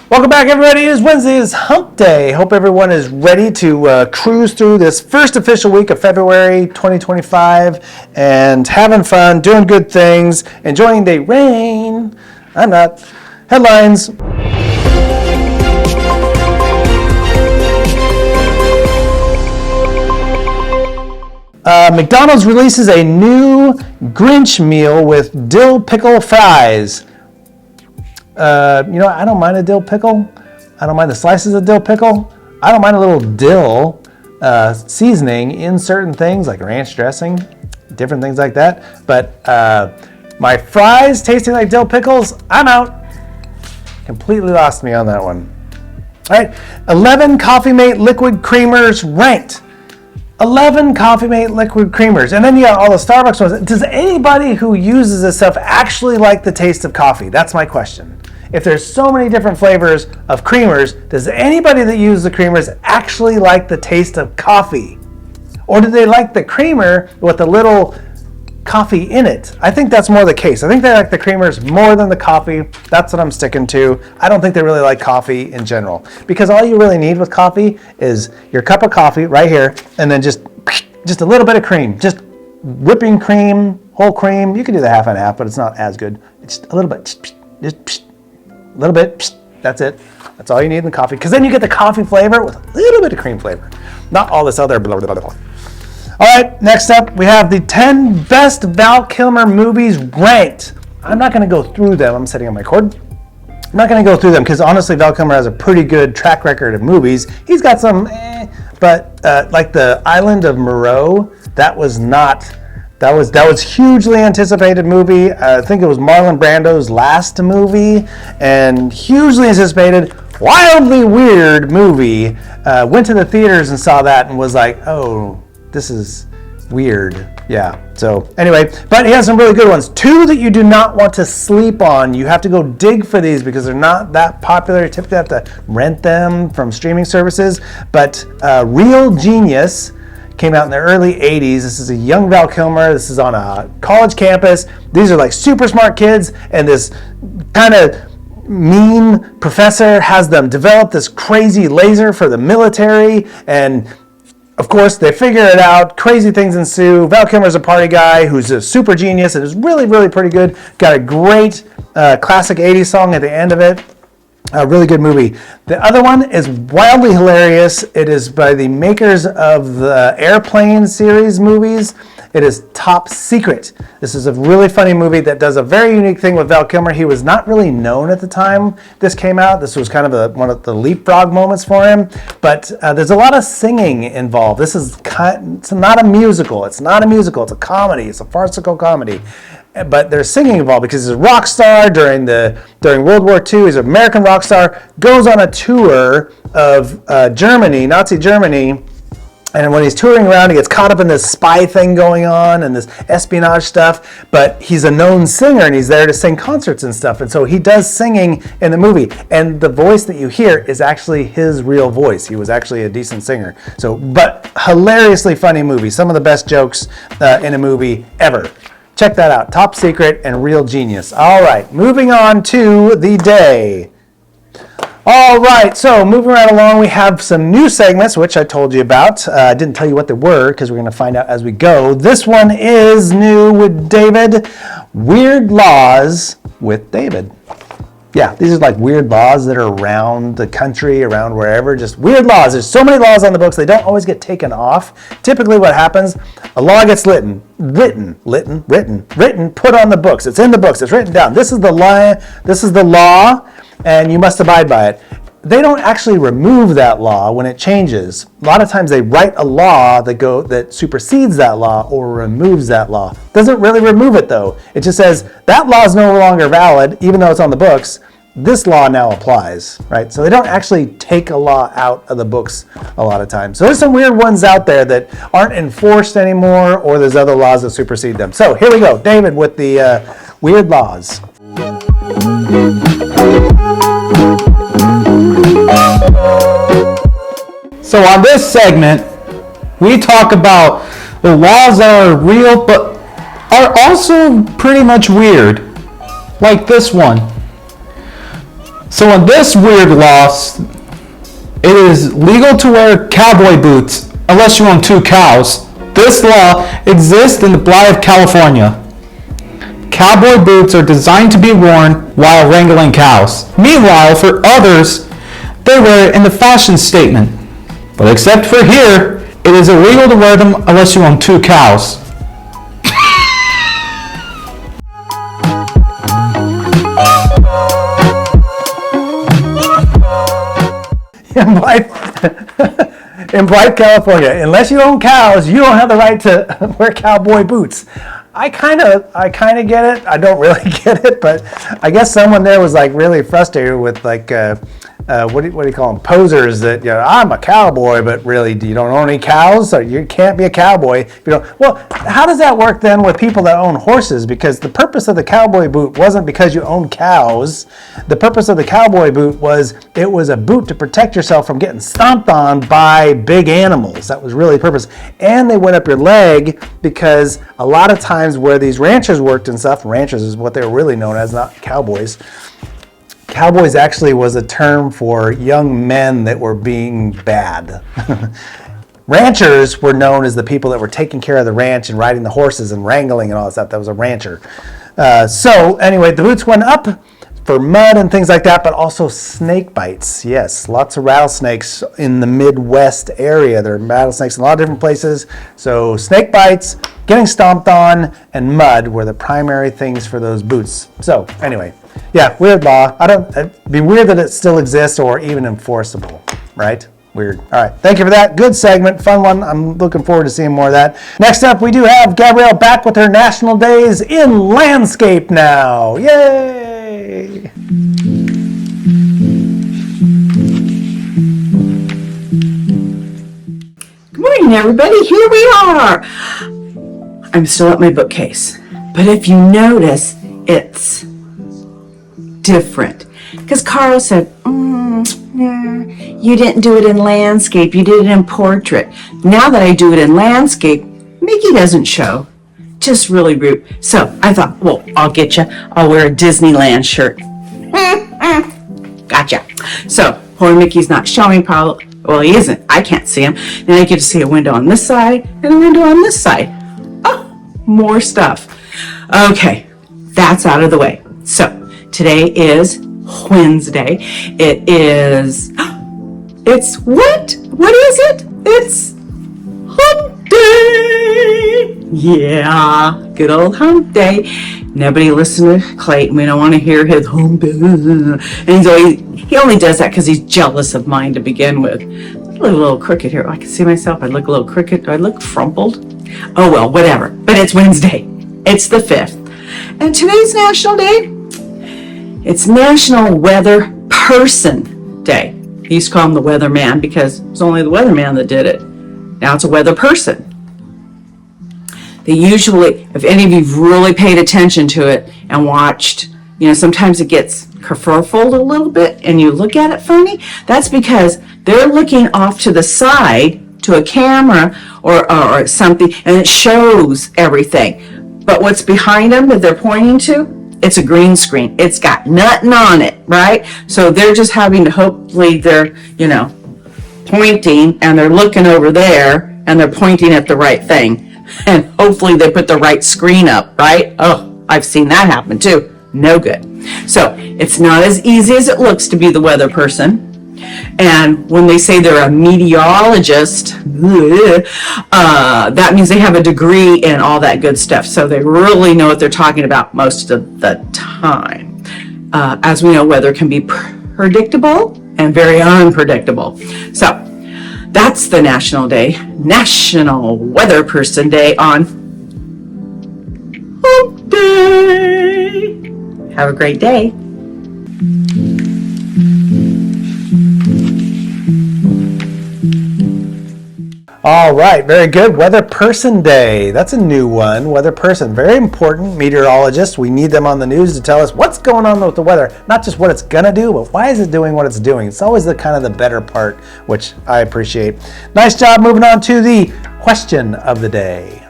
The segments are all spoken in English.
Welcome back, everybody. It is Wednesday. It is Hump Day. Hope everyone is ready to cruise through this first official week of February 2025 and having fun, doing good things, enjoying the rain. I'm not. Headlines. McDonald's releases a new Grinch meal with dill pickle fries. I don't mind a dill pickle. I don't mind the slices of dill pickle. I don't mind a little dill seasoning in certain things like ranch dressing, different things like that. But my fries tasting like dill pickles, I'm out. Completely lost me on that one. All right, 11 Coffee Mate liquid creamers ranked. 11 Coffee Mate liquid creamers. And then you got all the Starbucks ones. Does anybody who uses this stuff actually like the taste of coffee? That's my question. If there's so many different flavors of creamers, does anybody that uses the creamers actually like the taste of coffee? Or do they like the creamer with the little coffee in it? I think that's more the case. I think they like the creamers more than the coffee. That's what I'm sticking to. I don't think they really like coffee in general, because all you really need with coffee is your cup of coffee right here, and then just a little bit of cream, just whipping cream, whole cream. You can do the half and half, but it's not as good. It's just a little bit, just a little bit. That's it. That's all you need in the coffee, because then you get the coffee flavor with a little bit of cream flavor, not all this other blah, blah, blah, blah. All right, next up, we have the 10 best Val Kilmer movies ranked. I'm not going to go through them. I'm setting up my cord. I'm not going to go through them because honestly, Val Kilmer has a pretty good track record of movies. He's got some, but like the Island of Moreau, that was hugely anticipated movie. I think it was Marlon Brando's last movie, and hugely anticipated, wildly weird movie. Went to the theaters and saw that and was like, oh, this is weird. Yeah. So anyway, but he has some really good ones. 2 that you do not want to sleep on. You have to go dig for these because they're not that popular. You typically have to rent them from streaming services. But Real Genius came out in the early 80s. This is a young Val Kilmer. This is on a college campus. These are like super smart kids, and this kind of mean professor has them develop this crazy laser for the military, and of course, they figure it out. Crazy things ensue. Val Kilmer's a party guy who's a super genius and is really, really pretty good. Got a great classic 80s song at the end of it. A really good movie. The other one is wildly hilarious. It is by the makers of the Airplane series movies. It is Top Secret. This is a really funny movie that does a very unique thing with Val Kilmer. He was not really known at the time this came out. This was kind of one of the leapfrog moments for him. But there's a lot of singing involved. It's not a musical. It's not a musical. It's a comedy. It's a farcical comedy. But there's singing involved because he's a rock star during World War II. He's an American rock star. Goes on a tour of Germany, Nazi Germany. And when he's touring around, he gets caught up in this spy thing going on and this espionage stuff. But he's a known singer, and he's there to sing concerts and stuff. And so he does singing in the movie. And the voice that you hear is actually his real voice. He was actually a decent singer. But hilariously funny movie. Some of the best jokes in a movie ever. Check that out. Top Secret and Real Genius. All right, moving on to the day. All right, so moving right along, we have some new segments, which I told you about. I didn't tell you what they were because we're going to find out as we go. This one is new with David. Weird Laws with David. Yeah, these are like weird laws that are around the country, around wherever, just weird laws. There's so many laws on the books, they don't always get taken off. Typically what happens, a law gets written, put on the books. It's in the books, it's written down. This is the law, and you must abide by it. They don't actually remove that law when it changes. A lot of times they write a law that supersedes that law or removes that law. Doesn't really remove it though. It just says that law is no longer valid, even though it's on the books. This law now applies, right? So they don't actually take a law out of the books a lot of times. So there's some weird ones out there that aren't enforced anymore, or there's other laws that supersede them. So here we go, David with the weird laws. So on this segment, we talk about the laws that are real but are also pretty much weird, like this one. So in this weird law, it is legal to wear cowboy boots unless you own 2 cows. This law exists in the Blythe, California. Cowboy boots are designed to be worn while wrangling cows. Meanwhile, for others, they wear it in the fashion statement. But except for here, it is illegal to wear them unless you own 2 cows. In Blythe, California, unless you own cows, you don't have the right to wear cowboy boots. I kind of get it. I don't really get it, but I guess someone there was like really frustrated with like what do you call them, posers, that, you know, I'm a cowboy, but really you don't own any cows, so you can't be a cowboy if you don't. Well, how does that work then with people that own horses? Because the purpose of the cowboy boot wasn't because you own cows. The purpose of the cowboy boot was it was a boot to protect yourself from getting stomped on by big animals. That was really the purpose. And they went up your leg because a lot of times where these ranchers worked and stuff, ranchers is what they were really known as, not cowboys. Cowboys actually was a term for young men that were being bad. Ranchers were known as the people that were taking care of the ranch and riding the horses and wrangling and all that stuff. That was a rancher. So anyway, the boots went up for mud and things like that, but also snake bites. Yes, lots of rattlesnakes in the Midwest area. There are rattlesnakes in a lot of different places. So snake bites, getting stomped on, and mud were the primary things for those boots. So anyway, yeah, weird law. It'd be weird that it still exists or even enforceable, right? Weird. All right, thank you for that. Good segment, fun one. I'm looking forward to seeing more of that. Next up, we do have Gabrielle back with her National Days in landscape now. Yay! Good morning, everybody. Here we are. I'm still at my bookcase, but if you notice, it's different. Because Carl said, you didn't do it in landscape, you did it in portrait. Now that I do it in landscape, Mickey doesn't show. Just really rude. So I thought, well, I'll get you. I'll wear a Disneyland shirt. Gotcha. So poor Mickey's not showing, probably. Well, he isn't. I can't see him. Then I get to see a window on this side and a window on this side. Oh, more stuff. Okay, that's out of the way. So today is Wednesday. It's what? What is it? It's Hump Day. Yeah, good old Hump Day. Nobody listen to Clayton. We don't want to hear his Hump Day. And he only does that because he's jealous of mine to begin with. I look a little crooked here. I can see myself. I look a little crooked. Do I look frumpled? Oh, well, whatever. But it's Wednesday. It's the 5th. And today's National Day, it's National Weather Person Day. He used to call him the weatherman because it was only the weatherman that did it. Now it's a weather person. They usually, if any of you've really paid attention to it and watched, sometimes it gets kerfuffled a little bit and you look at it funny. That's because they're looking off to the side to a camera or something, and it shows everything. But what's behind them that they're pointing to? It's a green screen. It's got nothing on it, right? So they're just having to, hopefully they're, pointing and they're looking over there and they're pointing at the right thing. And hopefully they put the right screen up, right? Oh, I've seen that happen too. No good. So it's not as easy as it looks to be the weather person. And when they say they're a meteorologist, that means they have a degree in all that good stuff. So they really know what they're talking about most of the time. As we know, weather can be predictable and very unpredictable. So that's the National Day, National Weather Person Day on Hump Day. Have a great day. All right, very good. Weather Person Day. That's a new one. Weather person, very important. Meteorologists, we need them on the news to tell us what's going on with the weather. Not just what it's gonna do, but why is it doing what it's doing? It's always the kind of the better part, which I appreciate. Nice job. Moving on to the question of the day.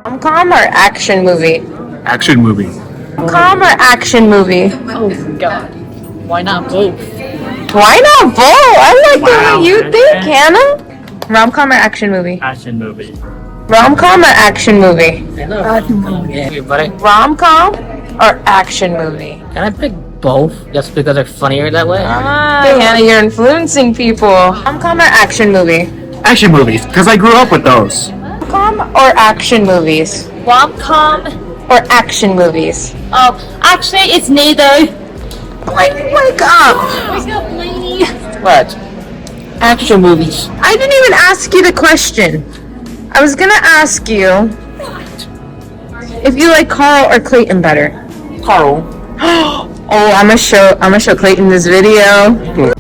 Rom-com or action movie? Action movie. Rom-com or action movie? Oh God. Why not both? Why not both? I like the Wow. way you think, Hannah. Rom-com or action movie? Action movie. Rom-com or action movie? Action movie. Hey, buddy. Rom-com or action movie? Can I pick both just because they're funnier that way? Ah, Hannah, you're influencing people. Rom-com or action movie? Action movies, because I grew up with those. Rom-com or action movies? Rom-com. Or action movies? Oh, actually, it's neither. Wake up! Wake up, lady. What? Action movies. I didn't even ask you the question. I was gonna ask you if you like Carl or Clayton better. Carl. Oh, I'm gonna show Clayton this video.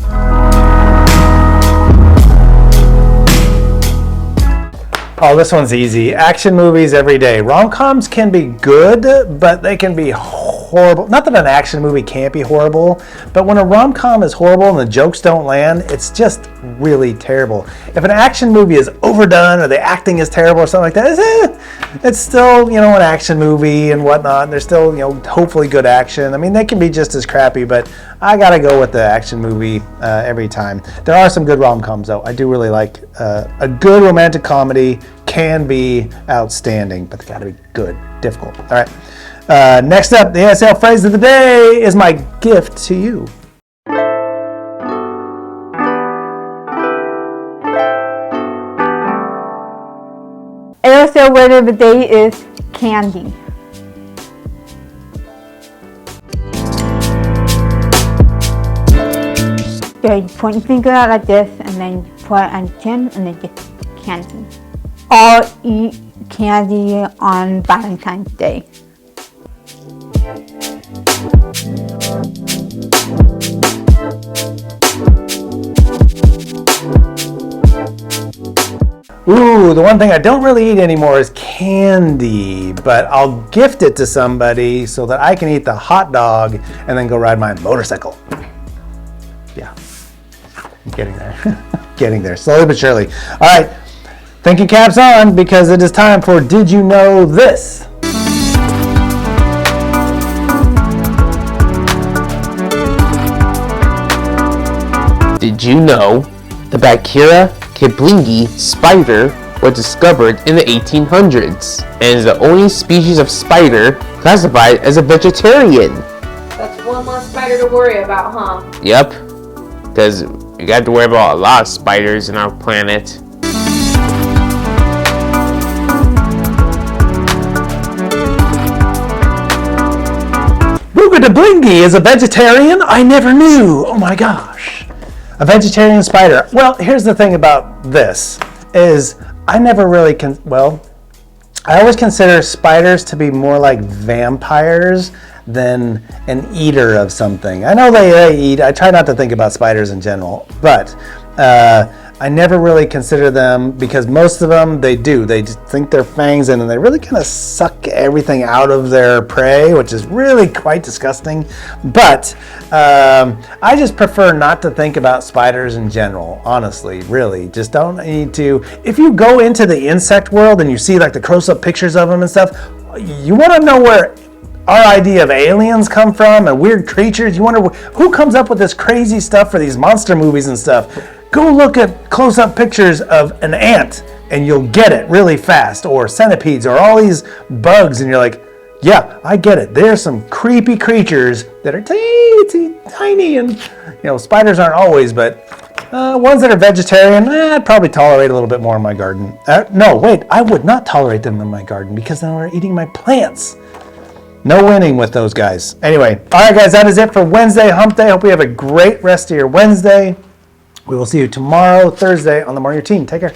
Oh, this one's easy. Action movies every day. Rom-coms can be good, but they can be horrible. Not that an action movie can't be horrible, but when a rom-com is horrible and the jokes don't land, it's just really terrible. If an action movie is overdone or the acting is terrible or something like that, it's still, an action movie and whatnot. And there's still, hopefully good action. I mean, they can be just as crappy, but I gotta go with the action movie every time. There are some good rom-coms though. I do really like a good romantic comedy can be outstanding, but they gotta be good, difficult. All right. Next up, the ASL phrase of the day is my gift to you. ASL word of the day is candy. So you point your finger out like this, and then you put it on your chin, and then just candy. All eat candy on Valentine's Day. Ooh, the one thing I don't really eat anymore is candy, but I'll gift it to somebody so that I can eat the hot dog and then go ride my motorcycle. Yeah, I'm getting there. Getting there, slowly but surely. All right, thinking caps on because it is time for Did You Know This? Did you know the bacteria Kiplingi spider was discovered in the 1800s and is the only species of spider classified as a vegetarian? That's one less spider to worry about, huh? Yep, because we got to worry about a lot of spiders in our planet. Blythe is a vegetarian? I never knew. Oh my gosh. A vegetarian spider. Well, here's the thing about this is I never really I always consider spiders to be more like vampires than an eater of something. I know they eat. I try not to think about spiders in general, but I never really consider them because most of them, they just think their fangs in and they really kind of suck everything out of their prey, which is really quite disgusting. But I just prefer not to think about spiders in general, honestly, really. Just don't need to. If you go into the insect world and you see like the close-up pictures of them and stuff, you want to know where our idea of aliens come from and weird creatures. You wonder who comes up with this crazy stuff for these monster movies and stuff. Go look at close-up pictures of an ant and you'll get it really fast, or centipedes, or all these bugs, and you're like, yeah, I get it. There's some creepy creatures that are tiny, and spiders aren't always, but ones that are vegetarian, I'd probably tolerate a little bit more in my garden. No, wait, I would not tolerate them in my garden because then they're eating my plants. No winning with those guys. Anyway, all right, guys, that is it for Wednesday Hump Day. Hope you have a great rest of your Wednesday. We will see you tomorrow, Thursday, on the Morning Routine. Take care.